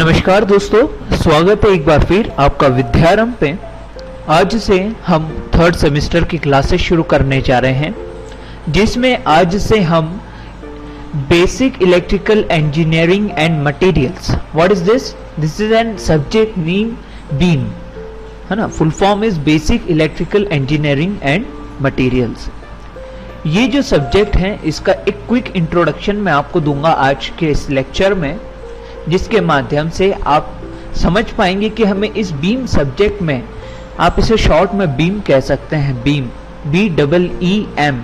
नमस्कार दोस्तों, स्वागत है एक बार फिर आपका विद्यारंभ पे। आज से हम थर्ड सेमेस्टर की क्लासेस शुरू करने जा रहे हैं, जिसमें आज से हम basic electrical engineering and materials, what is this? This is an subject name beam, है ना। Full form is basic electrical engineering and materials. ये जो सब्जेक्ट है इसका एक क्विक इंट्रोडक्शन मैं आपको दूंगा आज के इस लेक्चर में, जिसके माध्यम से आप समझ पाएंगे कि हमें इस बीम सब्जेक्ट में, आप इसे शॉर्ट में बीम कह सकते हैं, बीम, BEEM,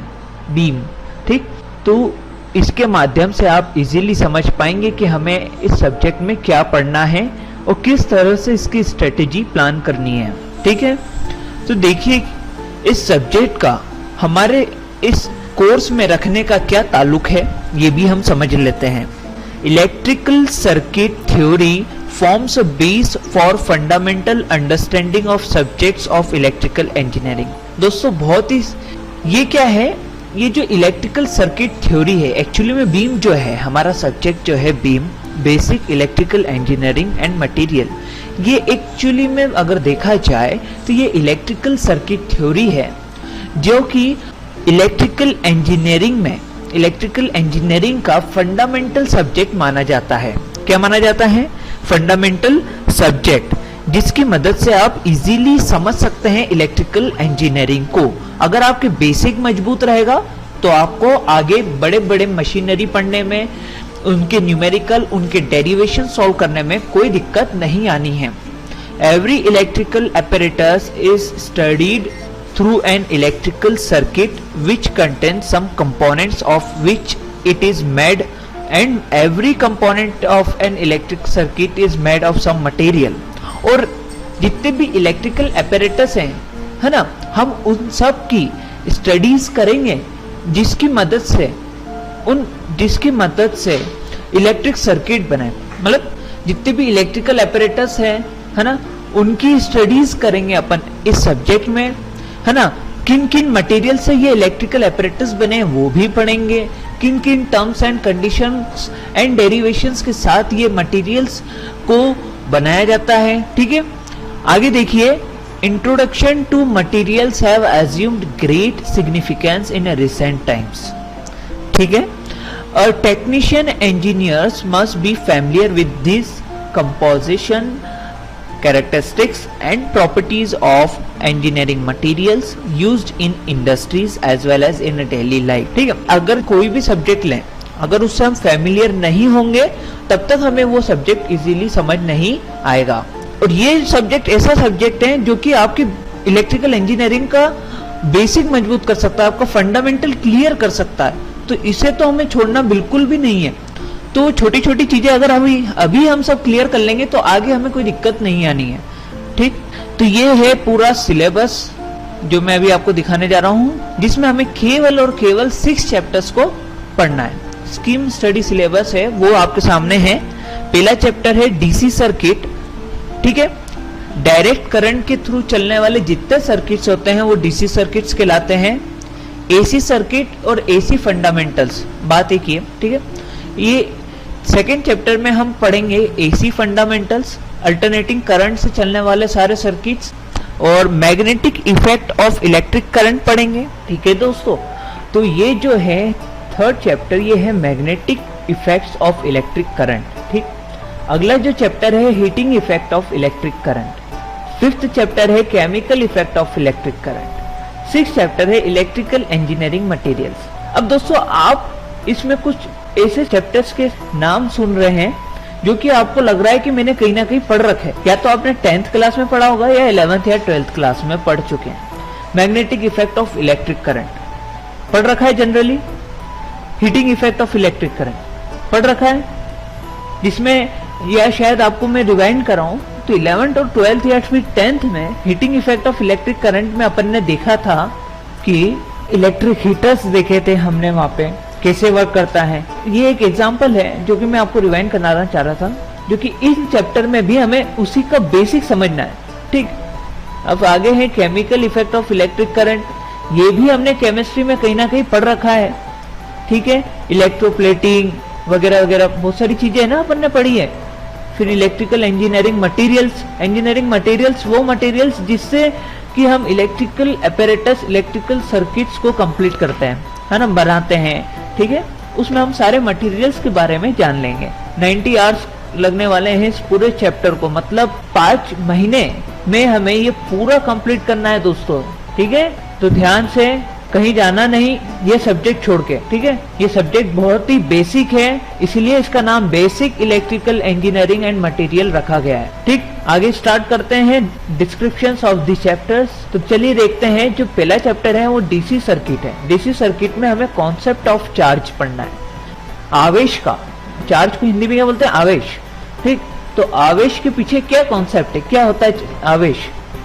बीम, ठीक। तो इसके माध्यम से आप इजीली समझ पाएंगे कि हमें इस सब्जेक्ट में क्या पढ़ना है और किस तरह से इसकी स्ट्रेटेजी प्लान करनी है, ठीक है। तो देखिए, इस सब्जेक्ट का हमारे इस कोर्स में रखने का क्या ताल्लुक है, ये भी हम समझ लेते हैं। Electrical circuit theory forms a base for fundamental understanding of subjects of electrical engineering। दोस्तों बहुत ही, ये क्या है, ये जो इलेक्ट्रिकल सर्किट थ्योरी है, एक्चुअली में बीम जो है, हमारा सब्जेक्ट जो है beam, basic electrical engineering and material, ये एक्चुअली में अगर देखा जाए तो ये इलेक्ट्रिकल सर्किट थ्योरी है जो कि इलेक्ट्रिकल इंजीनियरिंग में, इलेक्ट्रिकल इंजीनियरिंग का फंडामेंटल सब्जेक्ट माना जाता है। क्या माना जाता है? फंडामेंटल सब्जेक्ट, जिसकी मदद से आप इजीली समझ सकते हैं इलेक्ट्रिकल इंजीनियरिंग को। अगर आपके बेसिक मजबूत रहेगा तो आपको आगे बड़े बड़े मशीनरी पढ़ने में, उनके न्यूमेरिकल, उनके डेरिवेशन सॉल्व करने में कोई दिक्कत नहीं आनी है। Every electrical apparatus is studied through an electrical circuit which contains some components of which it is made, and every component of an electric circuit is made of some material। और जितने भी इलेक्ट्रिकल apparatus हैं, है ना, हम उन सब की स्टडीज करेंगे जिसकी मदद से इलेक्ट्रिक सर्किट बने। मतलब जितने भी इलेक्ट्रिकल apparatus है ना, उनकी स्टडीज करेंगे अपन इस सब्जेक्ट में, है ना। किन किन मटेरियल से ये इलेक्ट्रिकल apparatus बने वो भी पढ़ेंगे, किन किन terms and conditions and derivations के साथ ये मटेरियल्स को बनाया जाता है, ठीक है। आगे देखिए, introduction to materials have assumed great significance in recent times, ठीक है। A technician engineers must be familiar with this composition, characteristics and properties of engineering materials used in industries as well as in daily life, ठीक है। अगर कोई भी subject लें, अगर उससे हम फैमिलियर नहीं होंगे तब तक हमें वो सब्जेक्ट इजीली समझ नहीं आएगा। और ये सब्जेक्ट ऐसा सब्जेक्ट है जो कि आपकी इलेक्ट्रिकल इंजीनियरिंग का बेसिक मजबूत कर सकता है, आपका फंडामेंटल क्लियर कर सकता है। तो इसे तो हमें छोड़ना बिल्कुल भी नहीं है। तो छोटी छोटी चीजें अगर अभी हम सब क्लियर कर लेंगे तो आगे हमें कोई दिक्कत नहीं आनी है, ठीक। तो ये है पूरा सिलेबस जो मैं अभी आपको दिखाने जा रहा हूं, जिसमें हमें केवल और केवल 6 चैप्टर्स को पढ़ना है। स्कीम स्टडी सिलेबस है वो आपके सामने है। पहला चैप्टर है डीसी सर्किट, ठीक है। डायरेक्ट करंट के थ्रू चलने वाले जितने सर्किट्स होते हैं वो डीसी सर्किट्स कहलाते हैं। एसी सर्किट और एसी फंडामेंटल्स, बात एक ही है, ठीक है। ये सेकेंड चैप्टर में हम पढ़ेंगे एसी फंडामेंटल्स, अल्टरनेटिंग करंट से चलने वाले सारे सर्किट्स, और magnetic effect of electric current पढ़ेंगे, ठीक है दोस्तों। तो ये जो है थर्ड चैप्टर, ये है magnetic effects of electric current, ठीक। अगला जो चैप्टर है heating effect of electric current. Fifth chapter है chemical effect of electric current. Sixth chapter है इलेक्ट्रिकल इंजीनियरिंग मटेरियल्स। अब दोस्तों आप इसमें कुछ ऐसे चैप्टर्स के नाम सुन रहे हैं जो कि आपको लग रहा है कि मैंने कहीं ना कहीं पढ़ रखे, या तो आपने 10th क्लास में पढ़ा होगा या 11th या 12th क्लास में पढ़ चुके हैं। Magnetic effect of electric current पढ़ रखा है generally, heating effect of electric current पढ़ रखा है, जिसमें या शायद आपको मैं रिवाइंड कराऊं तो 11th और 12th या फिर 10th में heating effect of electric current में अपन ने देखा था कि इलेक्ट्रिक हीटर्स देखे थे हमने, वहां पे कैसे वर्क करता है। ये एक एग्जांपल है जो कि मैं आपको रिवाइंड करना चाह रहा था, जो कि इस चैप्टर में भी हमें उसी का बेसिक समझना है, ठीक। अब आगे है chemical effect of electric current, ये भी हमने केमिस्ट्री में कहीं ना कहीं पढ़ रखा है, ठीक है। इलेक्ट्रोप्लेटिंग वगैरह वगैरह बहुत सारी चीजें है ना अपन ने पढ़ी है। फिर इलेक्ट्रिकल इंजीनियरिंग मटेरियल्स वो मटेरियल्स जिससे कि हम इलेक्ट्रिकल अपैरेटस, इलेक्ट्रिकल सर्किट्स को कंप्लीट करते हैं, है ना, बनाते हैं, ठीक है। उसमें हम सारे मटेरियल्स के बारे में जान लेंगे। 90 आवर्स लगने वाले हैं इस पूरे चैप्टर को, मतलब 5 महीने में हमें ये पूरा कंप्लीट करना है दोस्तों, ठीक है। तो ध्यान से, कहीं जाना नहीं ये सब्जेक्ट छोड़ के, ठीक है। ये सब्जेक्ट बहुत ही बेसिक है, इसलिए इसका नाम basic electrical engineering and material रखा गया है, ठीक। आगे स्टार्ट करते हैं डिस्क्रिप्शंस ऑफ द चैप्टर्स। तो चलिए देखते हैं, जो पहला चैप्टर है वो डीसी सर्किट है। डीसी सर्किट में हमें कॉन्सेप्ट ऑफ चार्ज पढ़ना है, आवेश का। चार्ज को हिंदी में क्या बोलते हैं? आवेश, ठीक। तो आवेश के पीछे क्या कॉन्सेप्ट है, क्या होता है आवेश,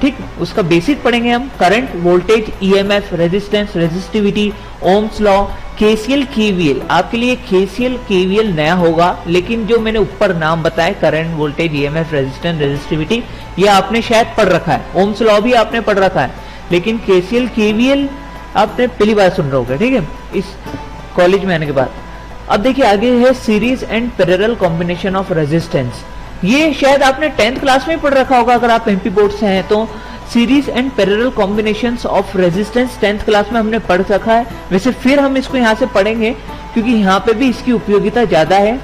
ठीक। उसका बेसिक पढ़ेंगे हम। Current, voltage, EMF, resistance, resistivity, Ohm's law, KCL, KVL. आपके लिए केसीएल, केवीएल नया होगा, लेकिन जो मैंने ऊपर नाम बताए, current, voltage, EMF, resistance, resistivity, ये आपने शायद पढ़ रखा है। ओम्स लॉ भी आपने पढ़ रखा है, लेकिन केसीएल, केवीएल आपने पहली बार सुन रहे होगे, ठीक है, इस कॉलेज में आने के बाद। अब देखिए आगे है series and parallel combination of resistance. ये शायद आपने 10th क्लास में पढ़ रखा होगा, अगर आप एमपी बोर्ड से हैं तो। Series and parallel combinations of resistance 10th class में हमने पढ़ रखा है। वैसे फिर हम इसको यहाँ से पढ़ेंगे, क्योंकि यहाँ पे भी इसकी उपयोगिता ज्यादा है।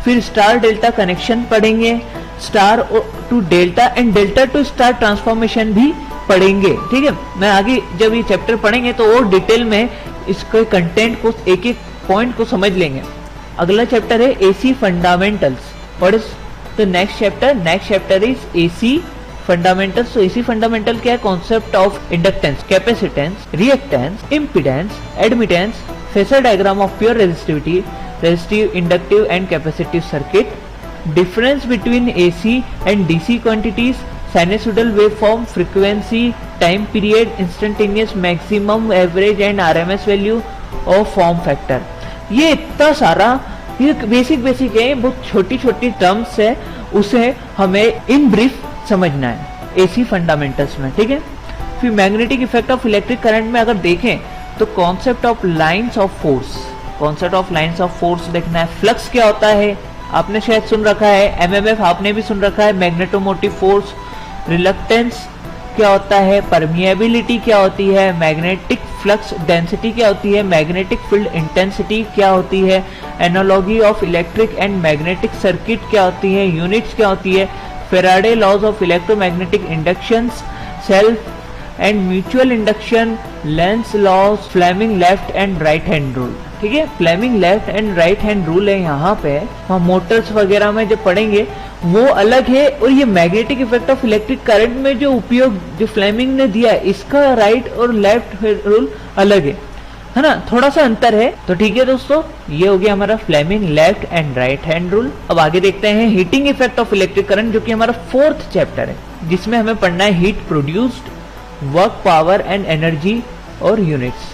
फिर स्टार डेल्टा कनेक्शन पढ़ेंगे, star to delta and delta to star transformation भी पढ़ेंगे, ठीक है। मैं आगे जब ये चैप्टर पढ़ेंगे तो और डिटेल में इसके कंटेंट को, एक एक पॉइंट को समझ लेंगे। अगला चैप्टर है AC fundamentals. What is the next chapter is AC fundamentals. तो एसी फंडामेंटल क्या है? Concept of inductance, capacitance, reactance, impedance, admittance, phasor diagram of pure resistivity, resistive, inductive and capacitive circuit, difference between AC and DC quantities, sinusoidal waveform, frequency, time period, instantaneous, maximum, average and RMS value और form factor. ये इतना सारा, ये basic है, बहुत छोटी छोटी terms है, उसे हमें इन ब्रीफ समझना है एसी फंडामेंटल्स में, ठीक है। फिर magnetic effect of electric current में अगर देखें तो concept of lines of force देखना है। फ्लक्स क्या होता है आपने शायद सुन रखा है, एमएमएफ आपने भी सुन रखा है, मैग्नेटोमोटिव फोर्स। रिलक्टेंस क्या होता है, परमिएबिलिटी क्या होती है, मैग्नेटिक फ्लक्स डेंसिटी क्या होती है, मैग्नेटिक फील्ड इंटेंसिटी क्या होती है, analogy of electric and magnetic circuit क्या होती है, यूनिट्स क्या होती है, Faraday laws of electromagnetic inductions, self and mutual induction, Lenz laws, Fleming left and right hand rule, ठीक है। Fleming left and right hand rule है यहाँ पे, हम मोटर्स वगैरह में जो पढ़ेंगे वो अलग है, और ये magnetic effect of electric current में जो उपयोग जो फ्लेमिंग ने दिया है, इसका राइट और लेफ्ट रूल अलग है ना, थोड़ा सा अंतर है। तो ठीक है दोस्तों, ये हो गया हमारा Fleming left and right hand rule. अब आगे देखते हैं heating effect of electric current, जो कि हमारा 4th चैप्टर है, जिसमें हमें पढ़ना है heat produced, work, power and energy और यूनिट्स,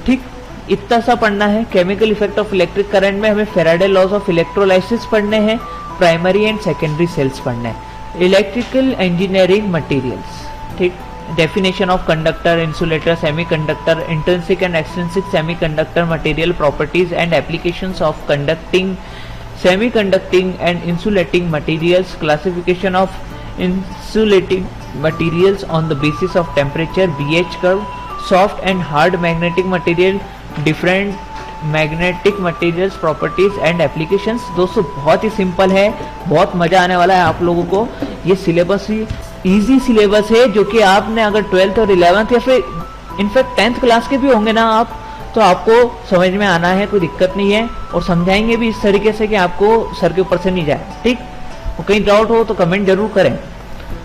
ठीक, इतना सा पढ़ना है। Chemical effect of electric current में हमें फेराडे लॉज ऑफ इलेक्ट्रोलाइसिस पढ़ने हैं, प्राइमरी एंड सेकेंडरी सेल्स पढ़ने हैं। इलेक्ट्रिकल इंजीनियरिंग मटेरियल्स, ठीक, definition of conductor, insulator, semiconductor, intrinsic and extrinsic semiconductor material properties and applications of conducting, semiconducting and insulating materials, classification of insulating materials on the basis of temperature, BH curve, soft and hard magnetic material, different magnetic materials properties and applications. दोस्तों बहुत ही simple है, बहुत मजा आने वाला है आप लोगों को। ये सिलेबस ही इजी सिलेबस है, जो कि आपने अगर 12th और 11th या फिर इनफैक्ट 10th क्लास के भी होंगे ना आप, तो आपको समझ में आना है, कोई दिक्कत नहीं है। और समझाएंगे भी इस तरीके से कि आपको सर के ऊपर से नहीं जाए, ठीक। और कहीं डाउट हो तो कमेंट जरूर करें,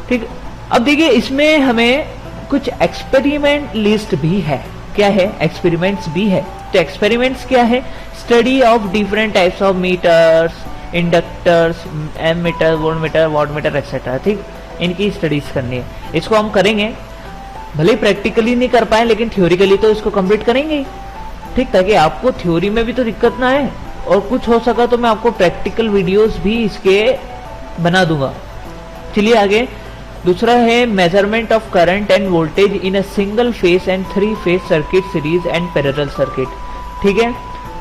ठीक। अब देखिए इसमें हमें कुछ एक्सपेरिमेंट लिस्ट भी है। क्या है? एक्सपेरिमेंट्स भी है। तो एक्सपेरिमेंट्स क्या है? Study of different types of meters, inductors, ammeter, voltmeter, wattmeter etcetera, ठीक, इनकी स्टडीज करनी है। इसको हम करेंगे, भले प्रैक्टिकली नहीं कर पाए लेकिन थ्योरिकली तो इसको कंप्लीट करेंगे, ठीक, ताकि आपको थ्योरी में भी तो दिक्कत ना आए, और कुछ हो सका तो मैं आपको प्रैक्टिकल वीडियोस भी इसके बना दूंगा। चलिए आगे। दूसरा है measurement of current end voltage in a single phase and 3 phase circuit, series and parallel circuit, ठीक है।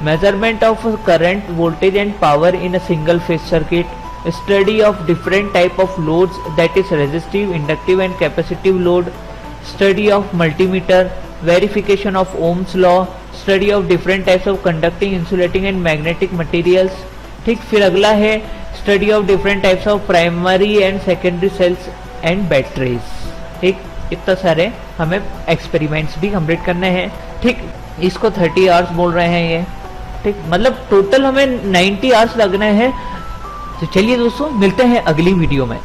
Measurement of current, voltage and power in a single phase circuit, study of different type of loads that is resistive, inductive and capacitive load, study of multimeter, verification of Ohm's law, study of different types of conducting, insulating and magnetic materials. ठीक, फिर अगला है study of different types of primary and secondary cells and batteries. ठीक, इतना सारे हमें experiments भी complete करने हैं। ठीक, इसको 30 आवर्स बोल रहे हैं ये। ठीक, मतलब टोटल हमें 90 आवर्स लगने हैं। तो चलिए दोस्तों, मिलते हैं अगली वीडियो में।